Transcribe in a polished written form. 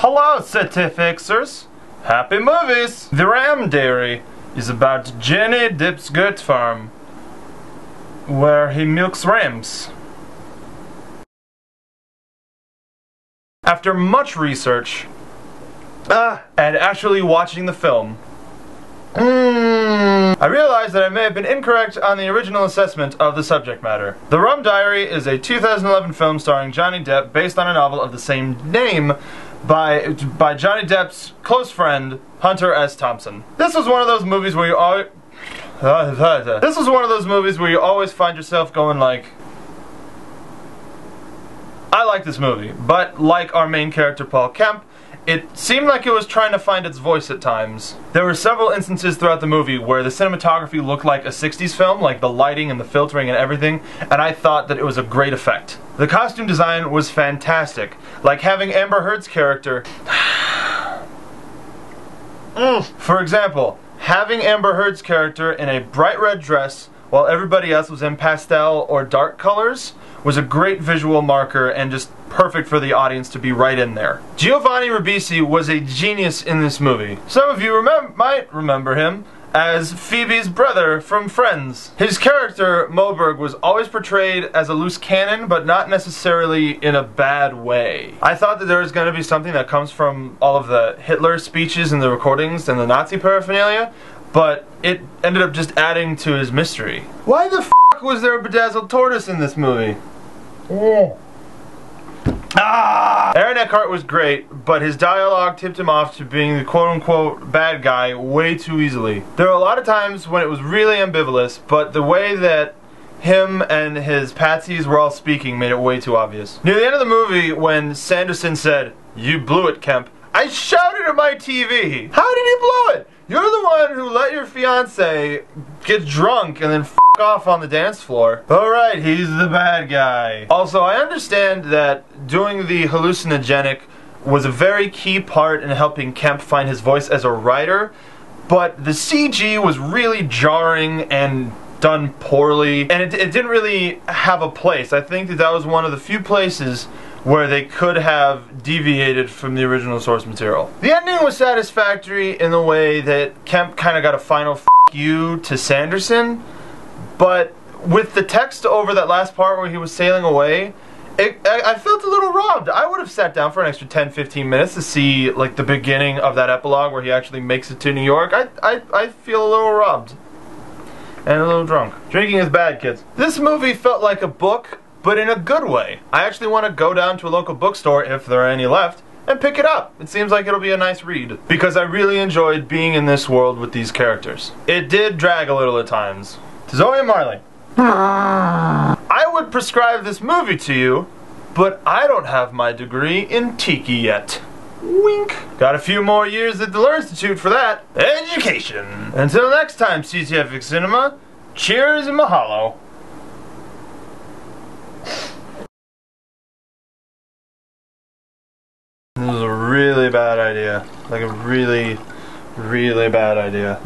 Hello, CTFxers! Happy movies! The Rum Diary is about Jenny Depp's goat farm, where he milks rams. After much research, and actually watching the film, I realized that I may have been incorrect on the original assessment of the subject matter. The Rum Diary is a 2011 film starring Johnny Depp based on a novel of the same name by Johnny Depp's close friend, Hunter S. Thompson. This was one of those movies where you always find yourself going like, I like this movie, but like our main character Paul Kemp, it seemed like it was trying to find its voice at times. There were several instances throughout the movie where the cinematography looked like a 60s film, like the lighting and the filtering and everything, and I thought that it was a great effect. The costume design was fantastic, like having Amber Heard's character... For example, having Amber Heard's character in a bright red dress while everybody else was in pastel or dark colors was a great visual marker and just perfect for the audience to be right in there. Giovanni Ribisi was a genius in this movie. Some of you might remember him as Phoebe's brother from Friends. His character, Moberg, was always portrayed as a loose cannon, but not necessarily in a bad way. I thought that there was going to be something that comes from all of the Hitler speeches and the recordings and the Nazi paraphernalia, but it ended up just adding to his mystery. Why the f*** was there a bedazzled tortoise in this movie? Aaron Eckhart was great, but his dialogue tipped him off to being the quote-unquote bad guy way too easily. There were a lot of times when it was really ambivalent, but the way that him and his patsies were all speaking made it way too obvious. Near the end of the movie, when Sanderson said, "You blew it, Kemp," I shouted at my TV, "How did he blow it? You're the one who let your fiance get drunk and then f*** off on the dance floor." Alright, he's the bad guy. Also, I understand that doing the hallucinogenic was a very key part in helping Kemp find his voice as a writer, but the CG was really jarring and done poorly, and it didn't really have a place. I think that was one of the few places where they could have deviated from the original source material. The ending was satisfactory in the way that Kemp kind of got a final f*** you to Sanderson, but with the text over that last part where he was sailing away, I felt a little robbed. I would have sat down for an extra 10-15 minutes to see like the beginning of that epilogue where he actually makes it to New York. I feel a little robbed. And a little drunk. Drinking is bad, kids. This movie felt like a book, but in a good way. I actually want to go down to a local bookstore, if there are any left, and pick it up. It seems like it'll be a nice read, because I really enjoyed being in this world with these characters. It did drag a little at times. To Zoe and Marley, I would prescribe this movie to you, but I don't have my degree in Tiki yet. Wink. Got a few more years at the Learnstitute for that. Education. Until next time, CTFxCinema, cheers and mahalo. This is a really bad idea. Like a really, really bad idea.